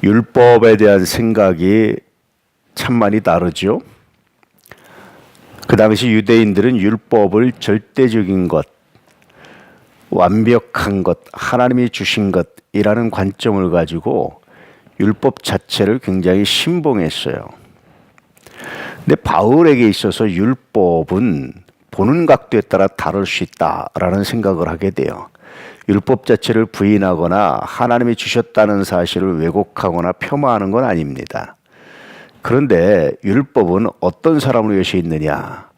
율법에 대한 생각이 참 많이 다르죠. 그 당시 유대인들은 율법을 절대적인 것, 완벽한 것, 하나님이 주신 것이라는 관점을 가지고 율법 자체를 굉장히 신봉했어요. 근데 바울에게 있어서 율법은 보는 각도에 따라 다를 수 있다라는 생각을 하게 돼요. 율법 자체를 부인하거나 하나님이 주셨다는 사실을 왜곡하거나 폄하하는 건 아닙니다. 그런데 율법은 어떤 사람을 위해서 있느냐?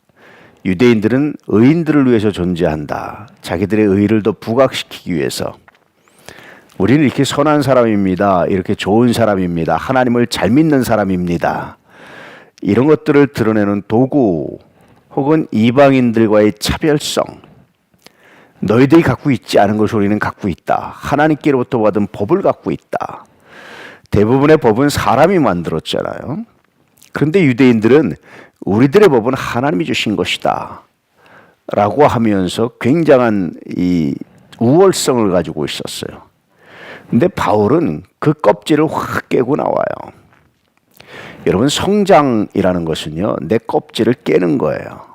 유대인들은 의인들을 위해서 존재한다. 자기들의 의의를 더 부각시키기 위해서. 우리는 이렇게 선한 사람입니다. 이렇게 좋은 사람입니다. 하나님을 잘 믿는 사람입니다. 이런 것들을 드러내는 도구 혹은 이방인들과의 차별성. 너희들이 갖고 있지 않은 것을 우리는 갖고 있다. 하나님께로부터 받은 법을 갖고 있다. 대부분의 법은 사람이 만들었잖아요. 그런데 유대인들은 우리들의 법은 하나님이 주신 것이다 라고 하면서 굉장한 이 우월성을 가지고 있었어요. 근데 바울은 그 껍질을 확 깨고 나와요. 여러분, 성장이라는 것은요, 내 껍질을 깨는 거예요.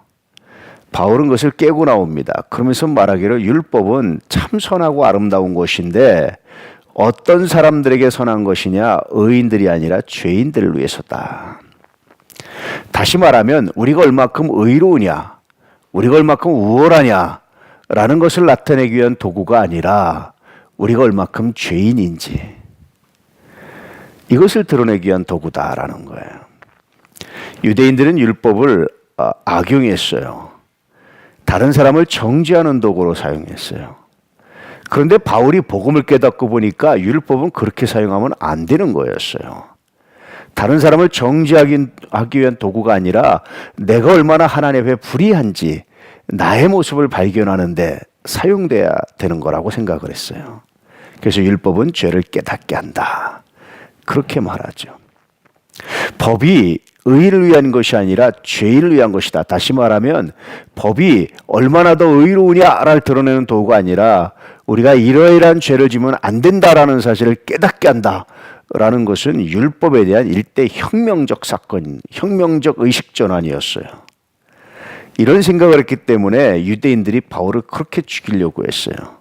바울은 그것을 깨고 나옵니다. 그러면서 말하기를 율법은 참 선하고 아름다운 것인데 어떤 사람들에게 선한 것이냐? 의인들이 아니라 죄인들을 위해서다. 다시 말하면 우리가 얼마큼 의로우냐, 우리가 얼마큼 우월하냐 라는 것을 나타내기 위한 도구가 아니라 우리가 얼마큼 죄인인지 이것을 드러내기 위한 도구다라는 거예요. 유대인들은 율법을 악용했어요. 다른 사람을 정죄하는 도구로 사용했어요. 그런데 바울이 복음을 깨닫고 보니까 율법은 그렇게 사용하면 안 되는 거였어요. 다른 사람을 정죄하기 위한 도구가 아니라 내가 얼마나 하나님 앞에 불의한지 나의 모습을 발견하는데 사용돼야 되는 거라고 생각을 했어요. 그래서 율법은 죄를 깨닫게 한다. 그렇게 말하죠. 법이 의인을 위한 것이 아니라 죄인을 위한 것이다. 다시 말하면 법이 얼마나 더 의로우냐를 드러내는 도구가 아니라 우리가 이러이러한 죄를 지면 안 된다라는 사실을 깨닫게 한다라는 것은 율법에 대한 일대 혁명적 사건, 혁명적 의식 전환이었어요. 이런 생각을 했기 때문에 유대인들이 바울을 그렇게 죽이려고 했어요.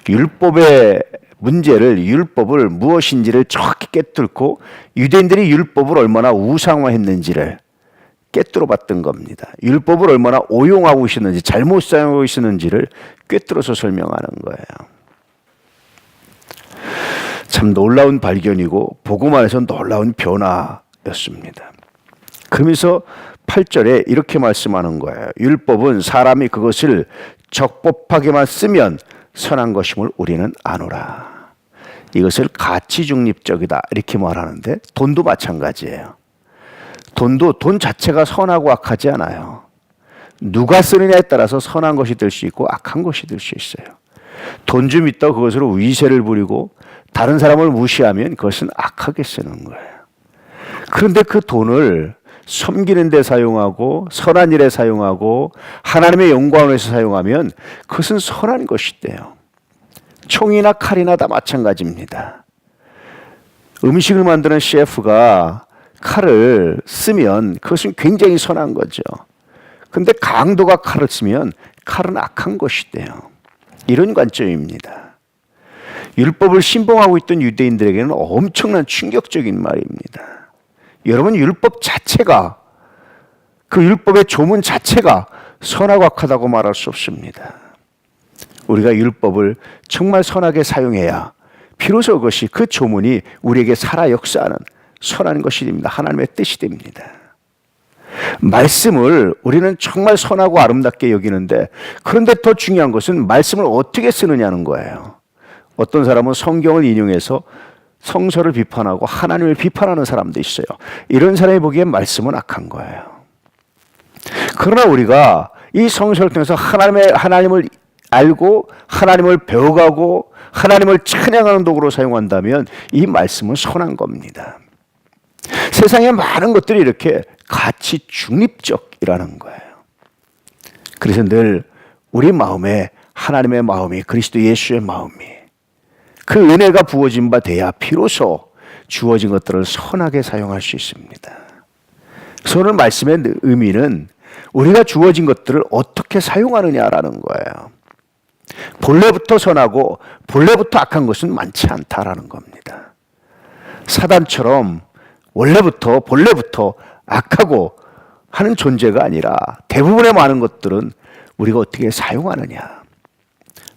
율법의 문제를, 율법을 무엇인지를 정확히 깨뚫고 유대인들이 율법을 얼마나 우상화했는지를 꿰뚫어 봤던 겁니다. 율법을 얼마나 오용하고 있었는지, 잘못 사용하고 있었는지를 꿰뚫어서 설명하는 거예요. 참 놀라운 발견이고 복음 안에서 놀라운 변화였습니다. 그러면서 8절에 이렇게 말씀하는 거예요. 율법은 사람이 그것을 적법하게만 쓰면 선한 것임을 우리는 아노라. 이것을 가치 중립적이다 이렇게 말하는데 돈도 마찬가지예요. 돈 자체가 선하고 악하지 않아요. 누가 쓰느냐에 따라서 선한 것이 될 수 있고 악한 것이 될 수 있어요. 돈 좀 있다고 그것으로 위세를 부리고 다른 사람을 무시하면 그것은 악하게 쓰는 거예요. 그런데 그 돈을 섬기는 데 사용하고 선한 일에 사용하고 하나님의 영광을 위해서 사용하면 그것은 선한 것이 돼요. 총이나 칼이나 다 마찬가지입니다. 음식을 만드는 셰프가 칼을 쓰면 그것은 굉장히 선한 거죠. 그런데 강도가 칼을 쓰면 칼은 악한 것이 돼요. 이런 관점입니다. 율법을 신봉하고 있던 유대인들에게는 엄청난 충격적인 말입니다. 여러분, 율법 자체가, 그 율법의 조문 자체가 선하고 악하다고 말할 수 없습니다. 우리가 율법을 정말 선하게 사용해야 비로소 그것이, 그 조문이 우리에게 살아 역사하는 선한 것이 됩니다. 하나님의 뜻이 됩니다. 말씀을 우리는 정말 선하고 아름답게 여기는데, 그런데 더 중요한 것은 말씀을 어떻게 쓰느냐는 거예요. 어떤 사람은 성경을 인용해서 성서를 비판하고 하나님을 비판하는 사람도 있어요. 이런 사람이 보기엔 말씀은 악한 거예요. 그러나 우리가 이 성서를 통해서 하나님을 알고 하나님을 배워가고 하나님을 찬양하는 도구로 사용한다면 이 말씀은 선한 겁니다. 세상에 많은 것들이 이렇게 가치 중립적이라는 거예요. 그래서 늘 우리 마음에 하나님의 마음이, 그리스도 예수의 마음이, 그 은혜가 부어진 바 돼야 비로소 주어진 것들을 선하게 사용할 수 있습니다. 오늘 말씀의 의미는 우리가 주어진 것들을 어떻게 사용하느냐라는 거예요. 본래부터 선하고 본래부터 악한 것은 많지 않다라는 겁니다. 사단처럼 본래부터 악하고 하는 존재가 아니라 대부분의 많은 것들은 우리가 어떻게 사용하느냐.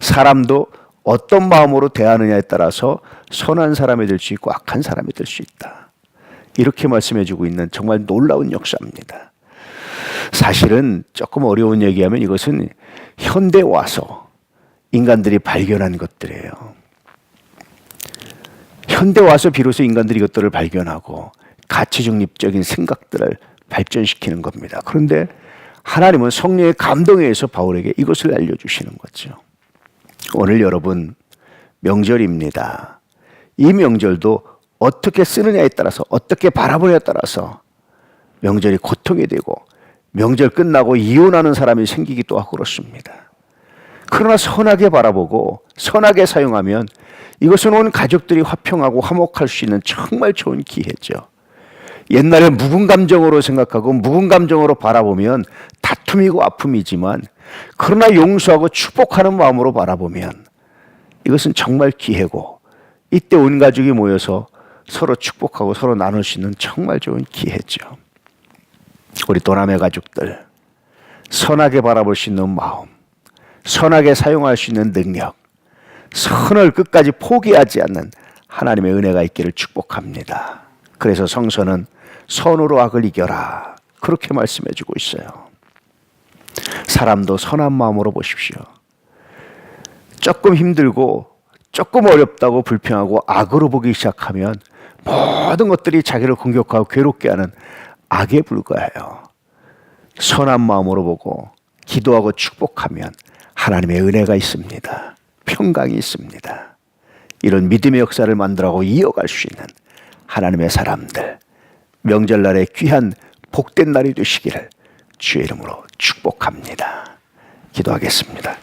사람도 어떤 마음으로 대하느냐에 따라서 선한 사람이 될 수 있고 악한 사람이 될 수 있다. 이렇게 말씀해주고 있는 정말 놀라운 역사입니다. 사실은 조금 어려운 얘기하면 이것은 현대에 와서 인간들이 발견한 것들이에요. 현대에 와서 비로소 인간들이 이것들을 발견하고 가치 중립적인 생각들을 발전시키는 겁니다. 그런데 하나님은 성령의 감동에 의해서 바울에게 이것을 알려주시는 거죠. 오늘 여러분 명절입니다. 이 명절도 어떻게 쓰느냐에 따라서 어떻게 바라보냐에 따라서 명절이 고통이 되고 명절 끝나고 이혼하는 사람이 생기기도 하고 그렇습니다. 그러나 선하게 바라보고 선하게 사용하면 이것은 온 가족들이 화평하고 화목할 수 있는 정말 좋은 기회죠. 옛날에 묵은 감정으로 생각하고 묵은 감정으로 바라보면 다툼이고 아픔이지만 그러나 용서하고 축복하는 마음으로 바라보면 이것은 정말 기회고 이때 온 가족이 모여서 서로 축복하고 서로 나눌 수 있는 정말 좋은 기회죠. 우리 도남의 가족들 선하게 바라볼 수 있는 마음, 선하게 사용할 수 있는 능력, 선을 끝까지 포기하지 않는 하나님의 은혜가 있기를 축복합니다. 그래서 성서는 선으로 악을 이겨라 그렇게 말씀해주고 있어요. 사람도 선한 마음으로 보십시오. 조금 힘들고 조금 어렵다고 불평하고 악으로 보기 시작하면 모든 것들이 자기를 공격하고 괴롭게 하는 악에 불과해요. 선한 마음으로 보고 기도하고 축복하면 하나님의 은혜가 있습니다. 평강이 있습니다. 이런 믿음의 역사를 만들어가고 이어갈 수 있는 하나님의 사람들, 명절날의 귀한 복된 날이 되시기를 주의 이름으로 축복합니다. 기도하겠습니다.